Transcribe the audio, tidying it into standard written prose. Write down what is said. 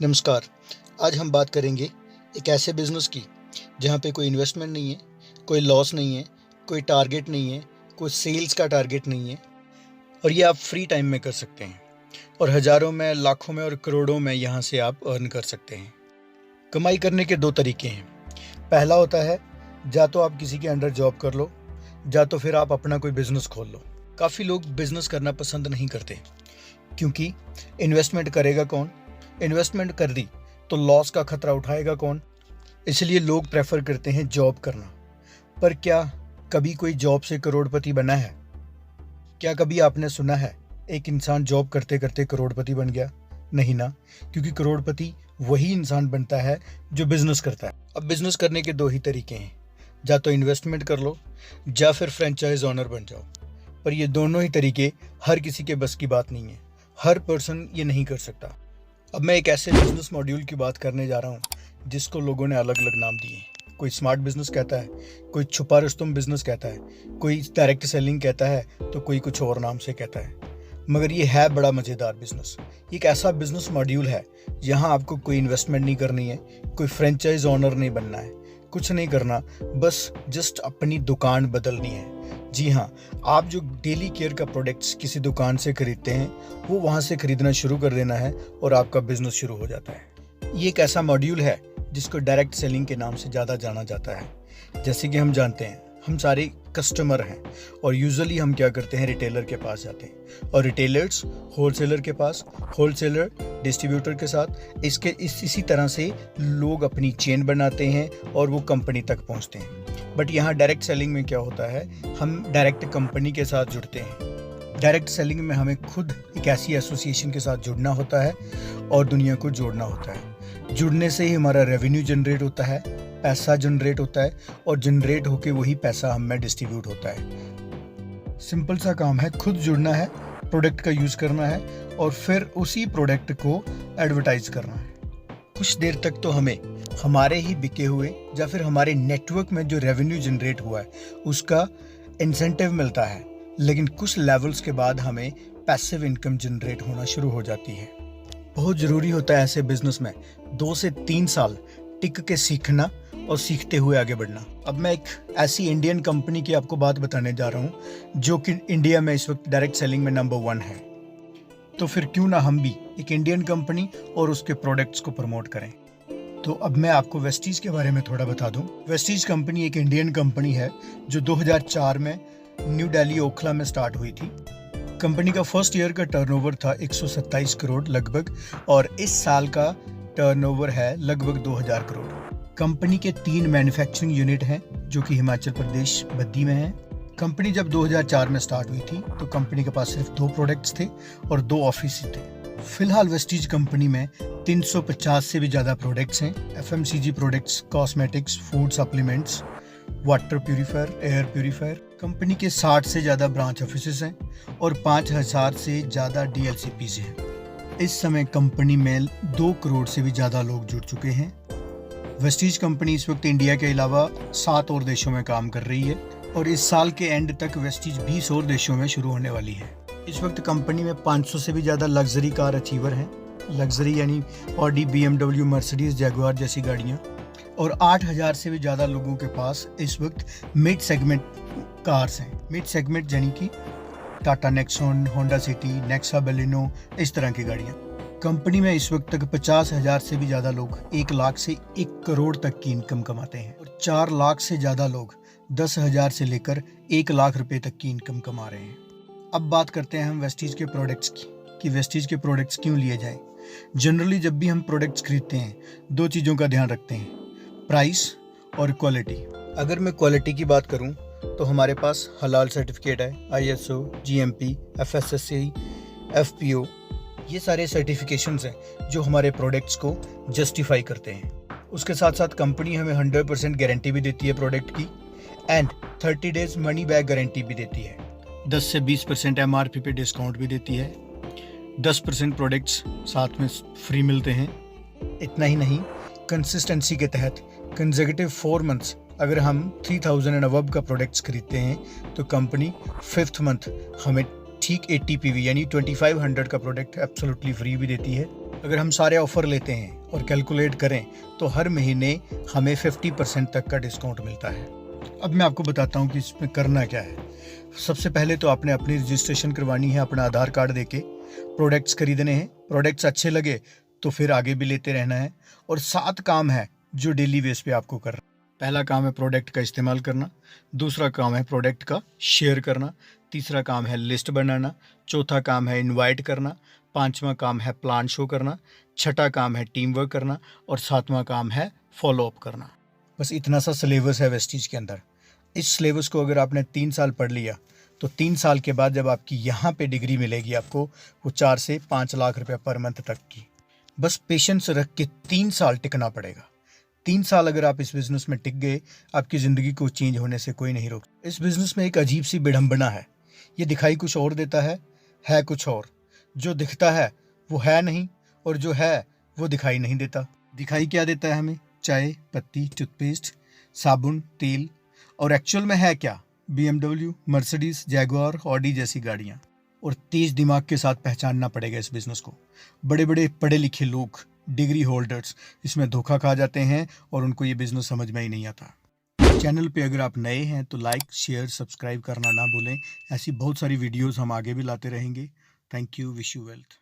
नमस्कार। आज हम बात करेंगे एक ऐसे बिज़नेस की जहाँ पे कोई इन्वेस्टमेंट नहीं है, कोई लॉस नहीं है, कोई टारगेट नहीं है, कोई सेल्स का टारगेट नहीं है और ये आप फ्री टाइम में कर सकते हैं और हज़ारों में, लाखों में और करोड़ों में यहाँ से आप अर्न कर सकते हैं। कमाई करने के 2 तरीके हैं। पहला होता है या तो आप किसी के अंडर जॉब कर लो, या तो फिर आप अपना कोई बिज़नेस खोल लो। काफ़ी लोग बिज़नेस करना पसंद नहीं करते क्योंकि इन्वेस्टमेंट करेगा कौन? इन्वेस्टमेंट कर दी तो लॉस का खतरा उठाएगा कौन? इसलिए लोग प्रेफर करते हैं जॉब करना। पर क्या कभी कोई जॉब से करोड़पति बना है? क्या कभी आपने सुना है एक इंसान जॉब करते करते करोड़पति बन गया? नहीं ना, क्योंकि करोड़पति वही इंसान बनता है जो बिजनेस करता है। अब बिजनेस करने के 2 ही तरीके हैं, या तो इन्वेस्टमेंट कर लो या फिर फ्रेंचाइज ओनर बन जाओ। पर ये दोनों ही तरीके हर किसी के बस की बात नहीं है, हर पर्सन ये नहीं कर सकता। अब मैं एक ऐसे बिजनेस मॉड्यूल की बात करने जा रहा हूँ जिसको लोगों ने अलग अलग नाम दिए हैं। कोई स्मार्ट बिजनेस कहता है, कोई छुपा रुस्तम बिजनेस कहता है, कोई डायरेक्ट सेलिंग कहता है, तो कोई कुछ और नाम से कहता है। मगर ये है बड़ा मज़ेदार बिजनेस। ये एक ऐसा बिजनेस मॉड्यूल है जहाँ आपको कोई इन्वेस्टमेंट नहीं करनी है, कोई फ्रेंचाइज ओनर नहीं बनना है, कुछ नहीं करना, बस जस्ट अपनी दुकान बदलनी है। जी हाँ, आप जो डेली केयर का प्रोडक्ट्स किसी दुकान से खरीदते हैं वो वहाँ से खरीदना शुरू कर देना है और आपका बिजनेस शुरू हो जाता है। ये एक ऐसा मॉड्यूल है जिसको डायरेक्ट सेलिंग के नाम से ज़्यादा जाना जाता है। जैसे कि हम जानते हैं हम सारे कस्टमर हैं और यूजुअली हम क्या करते हैं, रिटेलर के पास जाते हैं और रिटेलर्स होलसेलर के पास, होलसेलर डिस्ट्रीब्यूटर के साथ, इसी तरह से लोग अपनी चेन बनाते हैं और वो कंपनी तक पहुंचते हैं। बट यहाँ डायरेक्ट सेलिंग में क्या होता है, हम डायरेक्ट कंपनी के साथ जुड़ते हैं। डायरेक्ट सेलिंग में हमें खुद एक ऐसी एसोसिएशन के साथ जुड़ना होता है और दुनिया को जोड़ना होता है। जुड़ने से ही हमारा रेवेन्यू जनरेट होता है, पैसा जनरेट होता है और जनरेट होके वही पैसा हम में डिस्ट्रीब्यूट होता है। सिंपल सा काम है, खुद जुड़ना है, प्रोडक्ट का यूज़ करना है और फिर उसी प्रोडक्ट को एडवर्टाइज करना है। कुछ देर तक तो हमें हमारे ही बिके हुए या फिर हमारे नेटवर्क में जो रेवेन्यू जनरेट हुआ है उसका इंसेंटिव मिलता है, लेकिन कुछ लेवल्स के बाद हमें पैसिव इनकम जनरेट होना शुरू हो जाती है। बहुत ज़रूरी होता है ऐसे बिजनेस में 2 से 3 साल टिक के सीखना और सीखते हुए आगे बढ़ना। अब मैं एक ऐसी इंडियन कंपनी की आपको बात बताने जा रहा हूँ जो कि इंडिया में इस वक्त डायरेक्ट सेलिंग में नंबर 1 है। तो फिर क्यों ना हम भी एक इंडियन कंपनी और उसके प्रोडक्ट्स को प्रमोट करें। तो अब मैं आपको वेस्टीज के बारे में थोड़ा बता दूं। वेस्टीज कंपनी एक इंडियन कंपनी है जो 2004 में न्यू दिल्ली ओखला में स्टार्ट हुई थी। कंपनी का फर्स्ट ईयर का टर्नओवर था 127 करोड़ लगभग और इस साल का टर्नओवर है लगभग 2000 करोड़। कंपनी के 3 मैन्युफैक्चरिंग यूनिट हैं जो कि हिमाचल प्रदेश बद्दी में है। कंपनी जब 2004 में स्टार्ट हुई थी तो कंपनी के पास सिर्फ 2 प्रोडक्ट्स थे और 2 ऑफिस थे। फिलहाल वेस्टीज कंपनी में 350 से भी ज़्यादा प्रोडक्ट्स हैं। FMCG products, cosmetics, food supplements, water purifier, air purifier. Company के 60 से ज़्यादा ब्रांच ऑफिसेज हैं और 5000 से ज़्यादा डीएलसीपीज हैं। इस समय कंपनी में 2 करोड़ से भी ज़्यादा लोग जुड़ चुके हैं। वेस्टीज कंपनी इस वक्त इंडिया के अलावा 7 और देशों में काम कर रही है और इस साल के एंड तक वेस्टीज 20 और देशों में शुरू होने वाली है। इस वक्त कंपनी में 500 से भी ज़्यादा लग्जरी कार अचीवर हैं। लग्जरी यानी ऑडी, बीएमडब्ल्यू, मर्सिडीज, जैगुआर जैसी गाड़ियाँ, और 8000 से भी ज़्यादा लोगों के पास इस वक्त मिड सेगमेंट कार्स हैं। मिड सेगमेंट यानी कि Tata Nexon, Honda City, Nexa, Baleno, इस तरह की गाड़ियाँ। कंपनी में इस वक्त तक 50,000 से भी ज़्यादा लोग 1 लाख से 1 करोड़ तक की इनकम कमाते हैं और 4 लाख से ज़्यादा लोग 10,000 से लेकर 1 लाख रुपए तक की इनकम कमा रहे हैं। अब बात करते हैं हम वेस्टीज के प्रोडक्ट्स की कि वेस्टीज के प्रोडक्ट्स क्यों लिए जाएं। जनरली जब भी हम प्रोडक्ट्स खरीदते हैं 2 चीज़ों का ध्यान रखते हैं, प्राइस और क्वालिटी। अगर मैं क्वालिटी की बात करूं तो हमारे पास हलाल सर्टिफिकेट है, ISO, GMP, FSSAI, FPO, ये सारे सर्टिफिकेशंस हैं जो हमारे प्रोडक्ट्स को जस्टिफाई करते हैं। उसके साथ साथ कंपनी हमें 100% गारंटी भी देती है प्रोडक्ट की and 30 days money back guarantee भी देती है। 10 से 20% MRP पे डिस्काउंट भी देती है। 10% प्रोडक्ट्स साथ में फ्री मिलते हैं। इतना ही नहीं, कंसिस्टेंसी के तहत कंसेक्यूटिव 4 मंथ्स अगर हम 3000 एंड अबव का प्रोडक्ट्स खरीदते हैं तो कंपनी 5th मंथ हमें ठीक 80 PV यानी 2500 का प्रोडक्ट एब्सोल्युटली फ्री भी देती है। अगर हम सारे ऑफ़र लेते हैं और कैलकुलेट करें तो हर महीने हमें 50% तक का डिस्काउंट मिलता है। अब मैं आपको बताता हूँ कि इसमें करना क्या है। सबसे पहले तो आपने अपनी रजिस्ट्रेशन करवानी है, अपना आधार कार्ड देके प्रोडक्ट्स खरीदने हैं। प्रोडक्ट्स अच्छे लगे तो फिर आगे भी लेते रहना है। और 7 काम है जो डेली बेस पे आपको करना। पहला काम है प्रोडक्ट का इस्तेमाल करना, दूसरा काम है प्रोडक्ट का शेयर करना, तीसरा काम है लिस्ट बनाना, चौथा काम है इनवाइट करना, पांचवा काम है प्लान शो करना, छठा काम है टीम वर्क करना और सातवां काम है फॉलो अप करना। बस इतना सा सिलेबस है वेस्टीज के अंदर। इस सिलेबस को अगर आपने 3 साल पढ़ लिया तो 3 साल के बाद जब आपकी यहाँ पे डिग्री मिलेगी आपको, वो 4 से 5 लाख रुपए पर मंथ तक की। बस पेशेंस रख के 3 साल टिकना पड़ेगा। 3 साल अगर आप इस बिज़नेस में टिक गए, आपकी ज़िंदगी को चेंज होने से कोई नहीं रोक। इस बिज़नेस में एक अजीब सी विडंबना है। ये दिखाई कुछ और देता है कुछ और। जो दिखता है वो है नहीं और जो है वो दिखाई नहीं देता। दिखाई क्या देता है हमें? चाय पत्ती, टूथपेस्ट, साबुन, तेल। और एक्चुअल में है क्या? BMW, मर्सिडीज, जैगुआर, ऑडी जैसी गाड़ियाँ। और तेज दिमाग के साथ पहचानना पड़ेगा इस बिज़नेस को। बड़े बड़े पढ़े लिखे लोग, डिग्री होल्डर्स इसमें धोखा खा जाते हैं और उनको ये बिज़नेस समझ में ही नहीं आता। चैनल पे अगर आप नए हैं तो लाइक, शेयर, सब्सक्राइब करना ना भूलें। ऐसी बहुत सारी वीडियोस हम आगे भी लाते रहेंगे। Thank you, wish you wealth.